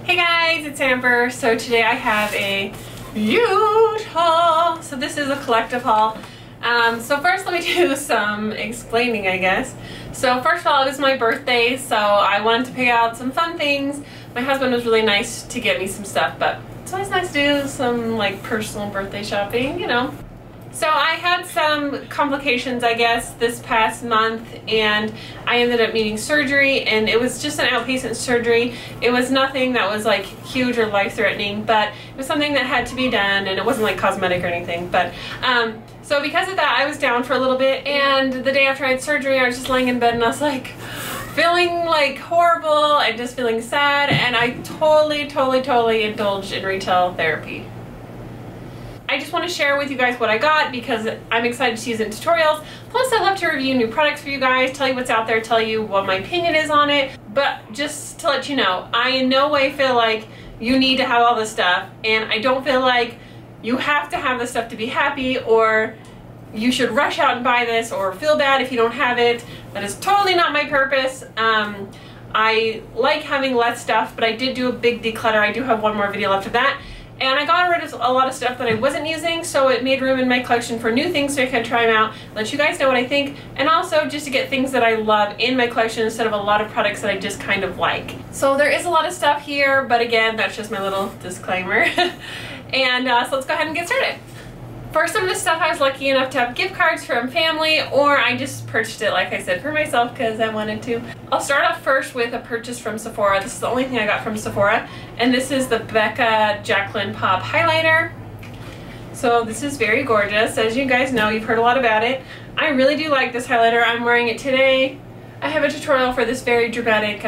Hey guys, it's Amber. So today I have a huge haul. So this is a collective haul. So first let me do some explaining, I guess. So first of all, it was my birthday, so I wanted to pick out some fun things. My husband was really nice to get me some stuff, but it's always nice to do some like personal birthday shopping, you know. So I had some complications, I guess, this past month, and I ended up needing surgery, and it was just an outpatient surgery. It was nothing that was like huge or life-threatening, but it was something that had to be done, and it wasn't like cosmetic or anything. But so because of that, I was down for a little bit, and the day after I had surgery, I was just laying in bed, and I was like feeling like horrible and just feeling sad, and I totally indulged in retail therapy. I just want to share with you guys what I got because I'm excited to use it in tutorials. Plus I love to review new products for you guys, tell you what's out there, tell you what my opinion is on it. But just to let you know, I in no way feel like you need to have all this stuff, and I don't feel like you have to have this stuff to be happy, or you should rush out and buy this or feel bad if you don't have it. That is totally not my purpose. I like having less stuff, but I did do a big declutter. I do have one more video left of that. And I got rid of a lot of stuff that I wasn't using, so it made room in my collection for new things so I can try them out, let you guys know what I think, and also just to get things that I love in my collection instead of a lot of products that I just kind of like. So there is a lot of stuff here, but again, that's just my little disclaimer. And so let's go ahead and get started. For some of the stuff, I was lucky enough to have gift cards from family, or I just purchased it, like I said, for myself because I wanted to. I'll start off first with a purchase from Sephora. This is the only thing I got from Sephora, and this is the Becca Jacqueline Pop Highlighter. So this is very gorgeous. As you guys know, you've heard a lot about it. I really do like this highlighter. I'm wearing it today. I have a tutorial for this very dramatic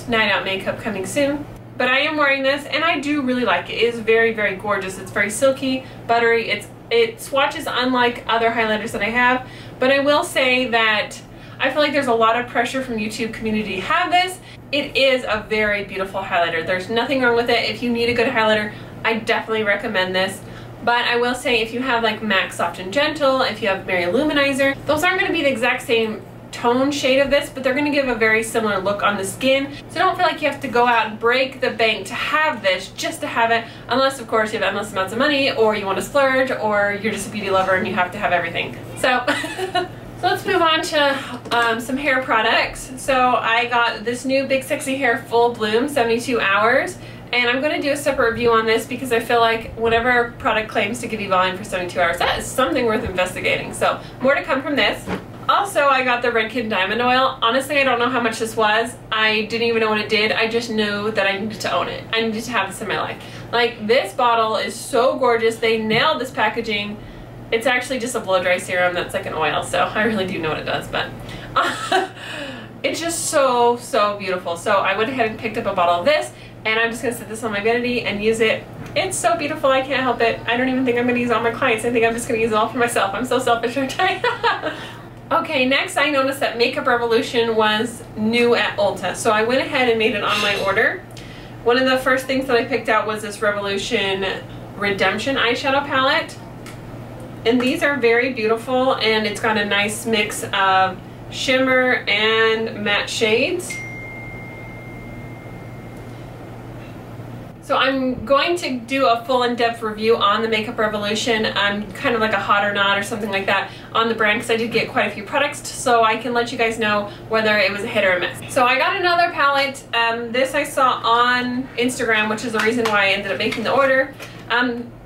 night out makeup coming soon. But I am wearing this, and I do really like it. It is very gorgeous. It's very silky, buttery. It swatches unlike other highlighters that I have, but I will say that I feel like there's a lot of pressure from YouTube community to have this. It is a very beautiful highlighter. There's nothing wrong with it. If you need a good highlighter, I definitely recommend this. But I will say, if you have like MAC Soft and Gentle, if you have Berry Luminizer, those aren't going to be the exact same tone shade of this, but they're going to give a very similar look on the skin. So don't feel like you have to go out and break the bank to have this just to have it, unless of course you have endless amounts of money, or you want to splurge, or you're just a beauty lover and you have to have everything. So so let's move on to some hair products. So I got this new Big Sexy Hair Full Bloom 72 hours, and I'm going to do a separate review on this because I feel like whenever a product claims to give you volume for 72 hours, that is something worth investigating. So more to come from this. Also, I got the Redken Diamond Oil. Honestly, I don't know how much this was. I didn't even know what it did. I just knew that I needed to own it. I needed to have this in my life. Like, this bottle is so gorgeous. They nailed this packaging. It's actually just a blow dry serum that's like an oil, so I really do know what it does, but it's just so beautiful. So I went ahead and picked up a bottle of this, and I'm just going to set this on my vanity and use it. It's so beautiful, I can't help it. I don't even think I'm going to use it on my clients. I think I'm just going to use it all for myself. I'm so selfish, aren't I? Okay, next I noticed that Makeup Revolution was new at Ulta, so I went ahead and made an online order. One of the first things that I picked out was this Revolution Redemption eyeshadow palette. And these are very beautiful, and it's got a nice mix of shimmer and matte shades. So I'm going to do a full in-depth review on the Makeup Revolution. I'm kind of like a hot or not or something like that on the brand because I did get quite a few products, so I can let you guys know whether it was a hit or a miss. So I got another palette. This I saw on Instagram, which is the reason why I ended up making the order.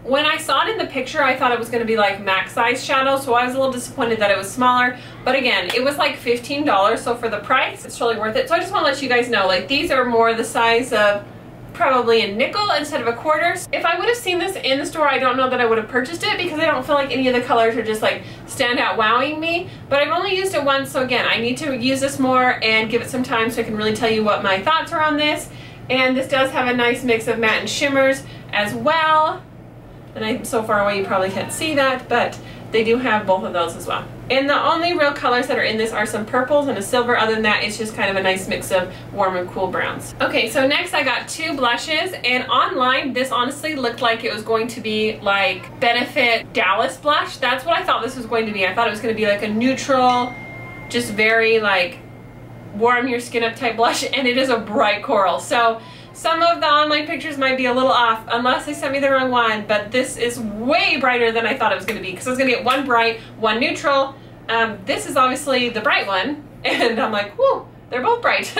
When I saw it in the picture, I thought it was going to be like MAC size shadow, so I was a little disappointed that it was smaller. But again, it was like $15, so for the price, it's totally worth it. So I just want to let you guys know, like, these are more the size of probably a nickel instead of a quarter. If I would have seen this in the store, I don't know that I would have purchased it because I don't feel like any of the colors are just like stand out wowing me. But I've only used it once, so again, I need to use this more and give it some time so I can really tell you what my thoughts are on this. And this does have a nice mix of matte and shimmers as well. And I'm so far away you probably can't see that, but they do have both of those as well. And the only real colors that are in this are some purples and a silver. Other than that, it's just kind of a nice mix of warm and cool browns. Okay, so next I got two blushes, and online this honestly looked like it was going to be like Benefit Dallas blush. That's what I thought this was going to be. I thought it was going to be like a neutral, just very like warm your skin up type blush, and it is a bright coral. So some of the online pictures might be a little off unless they sent me the wrong one, but this is way brighter than I thought it was going to be because I was going to get one bright, one neutral. This is obviously the bright one, and I'm like, whoa, they're both bright.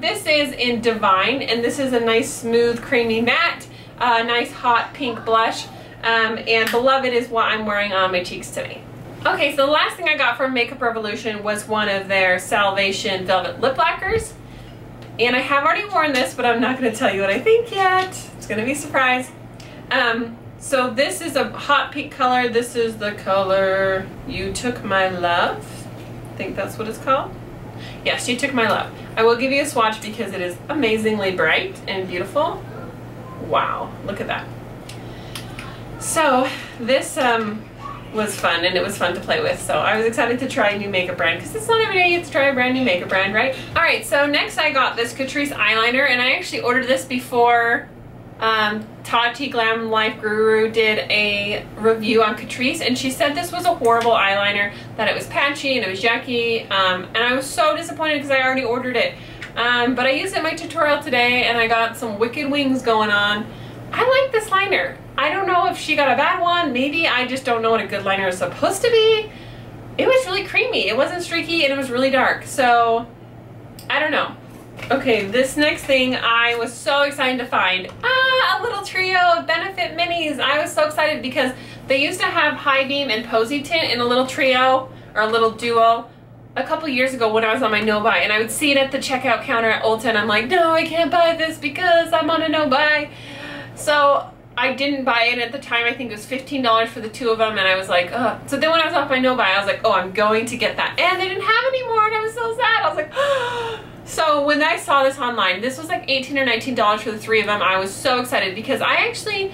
This is in Divine, and this is a nice smooth creamy matte, nice hot pink blush, and Beloved is what I'm wearing on my cheeks today. Okay, so the last thing I got from Makeup Revolution was one of their Salvation Velvet Lip Lacquers. And I have already worn this, but I'm not going to tell you what I think yet. It's going to be a surprise. So this is a hot pink color. This is the color You Took My Love. I think that's what it's called. Yes, You Took My Love. I will give you a swatch because it is amazingly bright and beautiful. Wow, look at that. So this was fun, and it was fun to play with, so I was excited to try a new makeup brand because it's not every day you get to try a brand new makeup brand, right? Alright, so next I got this Catrice eyeliner, and I actually ordered this before Tati Glam Life Guru did a review on Catrice, and she said this was a horrible eyeliner, that it was patchy and it was yucky, and I was so disappointed because I already ordered it. But I used it in my tutorial today, and I got some wicked wings going on. I like this liner. I don't know if she got a bad one. Maybe I just don't know what a good liner is supposed to be. It was really creamy. It wasn't streaky, and it was really dark. So, I don't know. Okay, this next thing I was so excited to find. A little trio of Benefit Minis. I was so excited because they used to have High Beam and Posy Tint in a little trio or a little duo a couple years ago when I was on my no-buy, and I would see it at the checkout counter at Ulta, and I'm like, no, I can't buy this because I'm on a no-buy. So I didn't buy it at the time. I think it was $15 for the two of them, and I was like, ugh. So then when I was off my no-buy, I was like, oh, I'm going to get that. And they didn't have any more, and I was so sad. I was like, oh. So when I saw this online, this was like $18 or $19 for the three of them. I was so excited because I actually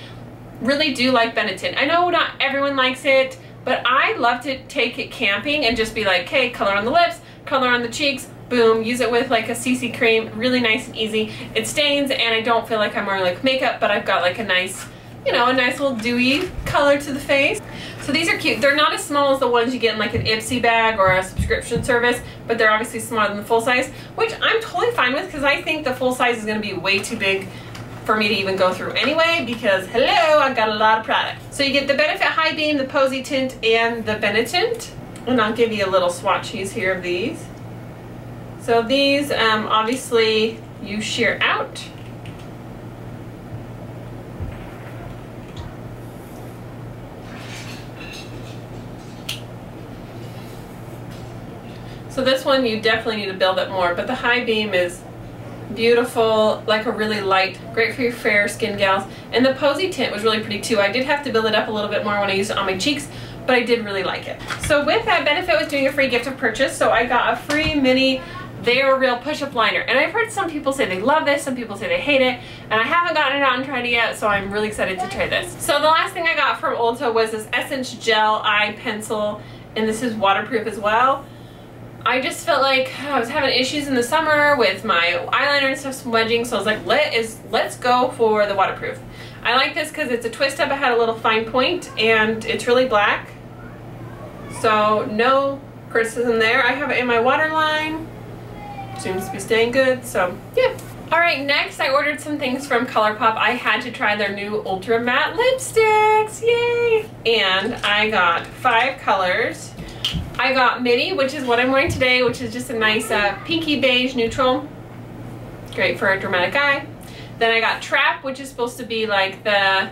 really do like Benetton. I know not everyone likes it, but I love to take it camping and just be like, okay, color on the lips, color on the cheeks, boom, use it with like a CC cream, really nice and easy. It stains, and I don't feel like I'm wearing like makeup, but I've got like a nice, you know, a nice little dewy color to the face. So these are cute. They're not as small as the ones you get in like an Ipsy bag or a subscription service, but they're obviously smaller than the full size, which I'm totally fine with because I think the full size is going to be way too big for me to even go through anyway because, hello, I've got a lot of product. So you get the Benefit High Beam, the Posy Tint, and the Benetint. And I'll give you a little swatches here of these. So these, obviously, you sheer out. So this one you definitely need to build it more, but the High Beam is beautiful, like a really light, great for your fair skin gals. And the Posy Tint was really pretty too. I did have to build it up a little bit more when I used it on my cheeks, but I did really like it. So with that, Benefit was doing a free gift of purchase, so I got a free mini They Are Real push-up liner. And I've heard some people say they love this, some people say they hate it, and I haven't gotten it out and tried it yet, so I'm really excited to try this. So the last thing I got from Ulta was this Essence Gel Eye Pencil, and this is waterproof as well. I just felt like I was having issues in the summer with my eyeliner and stuff smudging, so I was like, let's go for the waterproof. I like this because it's a twist up. It had a little fine point, and it's really black, so no criticism there. I have it in my waterline. Seems to be staying good, so yeah. Alright, next I ordered some things from Colourpop. I had to try their new Ultra Matte lipsticks, yay! And I got 5 colors. I got Midi, which is what I'm wearing today, which is just a nice pinky beige neutral. Great for a dramatic eye. Then I got Trap, which is supposed to be like the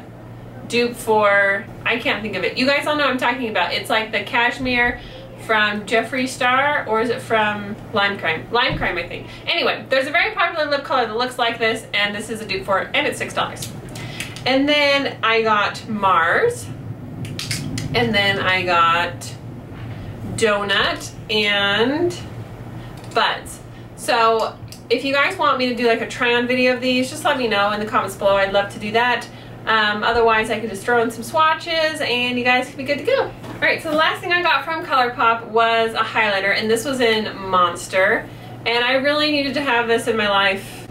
dupe for, I can't think of it. You guys all know what I'm talking about. It's like the cashmere from Jeffree Star, or is it from Lime Crime? Lime Crime, I think. Anyway, there's a very popular lip color that looks like this, and this is a dupe for it, and it's $6. And then I got Mars, and then I got Donut and Buds. So if you guys want me to do like a try on video of these, just let me know in the comments below. I'd love to do that. Otherwise I could just throw in some swatches and you guys could be good to go. Alright, so the last thing I got from Colourpop was a highlighter, and this was in Monster, and I really needed to have this in my life.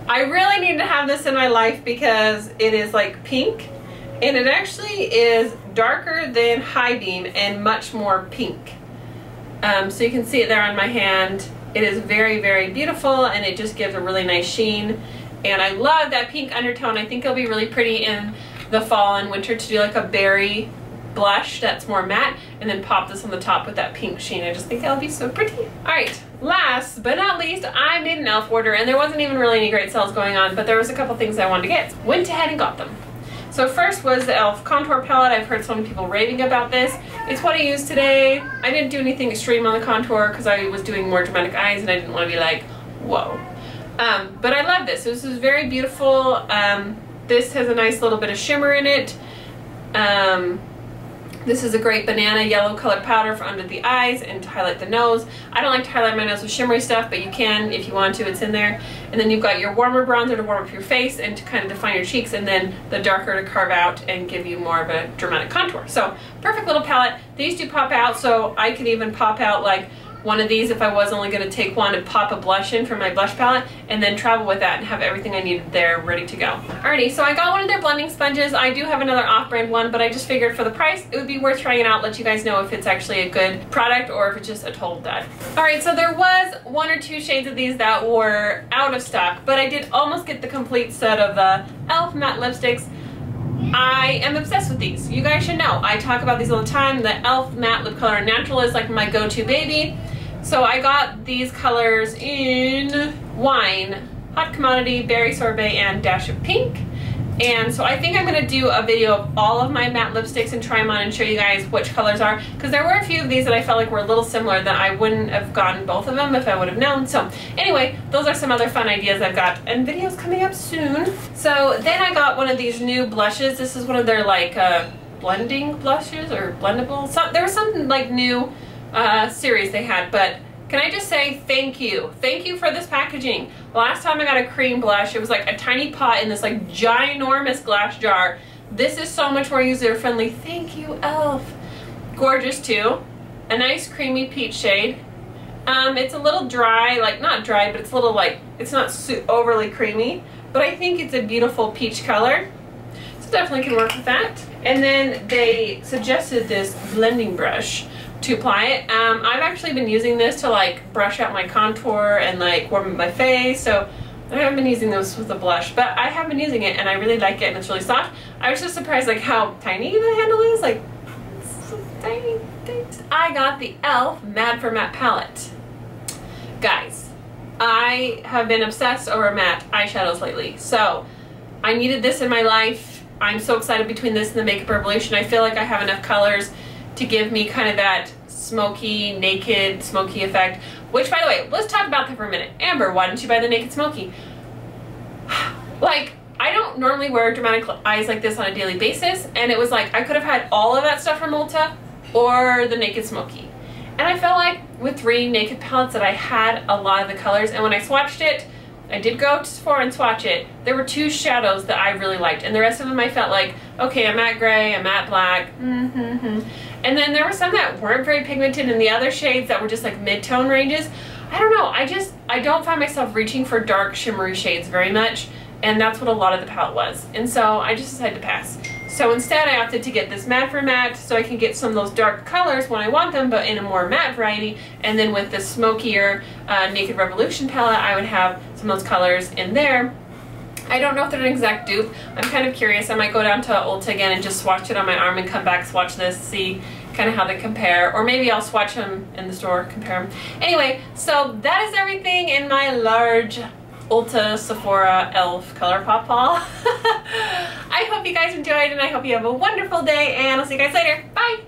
I really need to have this in my life because it is like pink, and it actually is darker than High Beam and much more pink. So you can see it there on my hand. It is very, very beautiful, and it just gives a really nice sheen. And I love that pink undertone. I think it'll be really pretty in the fall and winter to do like a berry blush that's more matte, and then pop this on the top with that pink sheen. I just think that'll be so pretty. All right, last but not least, I made an e.l.f. order, and there wasn't even really any great sales going on, but there was a couple things I wanted to get. Went ahead and got them. So first was the e.l.f. contour palette. I've heard so many people raving about this. It's what I used today. I didn't do anything extreme on the contour because I was doing more dramatic eyes and I didn't want to be like, whoa. But I love this. This is very beautiful. This has a nice little bit of shimmer in it. This is a great banana yellow colored powder for under the eyes and to highlight the nose. I don't like to highlight my nose with shimmery stuff, but you can if you want to, it's in there. And then you've got your warmer bronzer to warm up your face and to kind of define your cheeks, and then the darker to carve out and give you more of a dramatic contour. So perfect little palette. These do pop out, so I could even pop out like one of these if I was only going to take one and pop a blush in for my blush palette, and then travel with that and have everything I needed there ready to go. Alrighty, so I got one of their blending sponges. I do have another off-brand one, but I just figured for the price it would be worth trying it out, let you guys know if it's actually a good product or if it's just a total dud. Alright, so there was one or two shades of these that were out of stock, but I did almost get the complete set of the e.l.f. matte lipsticks. I am obsessed with these. You guys should know. I talk about these all the time. The e.l.f. matte lip color natural is like my go-to baby. So I got these colors in Wine, Hot Commodity, Berry Sorbet, and Dash of Pink. And so I think I'm going to do a video of all of my matte lipsticks and try them on and show you guys which colors are. Because there were a few of these that I felt like were a little similar that I wouldn't have gotten both of them if I would have known. So anyway, those are some other fun ideas I've got. And videos coming up soon. So then I got one of these new blushes. This is one of their like blending blushes or blendable. So, there was something like new series they had, but can I just say thank you. Thank you for this packaging. Last time I got a cream blush, it was like a tiny pot in this like ginormous glass jar. This is so much more user-friendly. Thank you, e.l.f. Gorgeous too. A nice creamy peach shade. It's a little dry, like not dry, but it's a little like, it's not overly creamy, but I think it's a beautiful peach color. So definitely can work with that. And then they suggested this blending brush to apply it. I've actually been using this to like brush out my contour and like warm up my face, so I haven't been using this with a blush, but I have been using it and I really like it and it's really soft. I was just surprised like how tiny the handle is, like it's so tiny. I got the e.l.f. Mad for Matte palette. Guys, I have been obsessed over matte eyeshadows lately, so I needed this in my life. I'm so excited between this and the Makeup Revolution. I feel like I have enough colors to give me kind of that smoky, naked, smoky effect. Which, by the way, let's talk about that for a minute. Amber, why didn't you buy the Naked Smoky? Like, I don't normally wear dramatic eyes like this on a daily basis, and it was like I could have had all of that stuff from Ulta or the Naked Smoky. And I felt like with 3 Naked palettes that I had a lot of the colors, and when I swatched it, I did go to Sephora and swatch it. There were 2 shadows that I really liked, and the rest of them I felt like, okay, a matte gray, a matte black, And then there were some that weren't very pigmented, and the other shades that were just like mid-tone ranges. I don't know, I don't find myself reaching for dark shimmery shades very much, and that's what a lot of the palette was. And so I just decided to pass. So instead I opted to get this Matte for Matte so I can get some of those dark colors when I want them, but in a more matte variety. And then with the smokier Naked Revolution palette, I would have some of those colors in there. I don't know if they're an exact dupe. I'm kind of curious. I might go down to Ulta again and just swatch it on my arm and come back, swatch this, see kind of how they compare. Or maybe I'll swatch them in the store, compare them. Anyway, so that is everything in my large Ulta, Sephora, e.l.f. Colourpop haul. I hope you guys enjoyed, and I hope you have a wonderful day, and I'll see you guys later. Bye!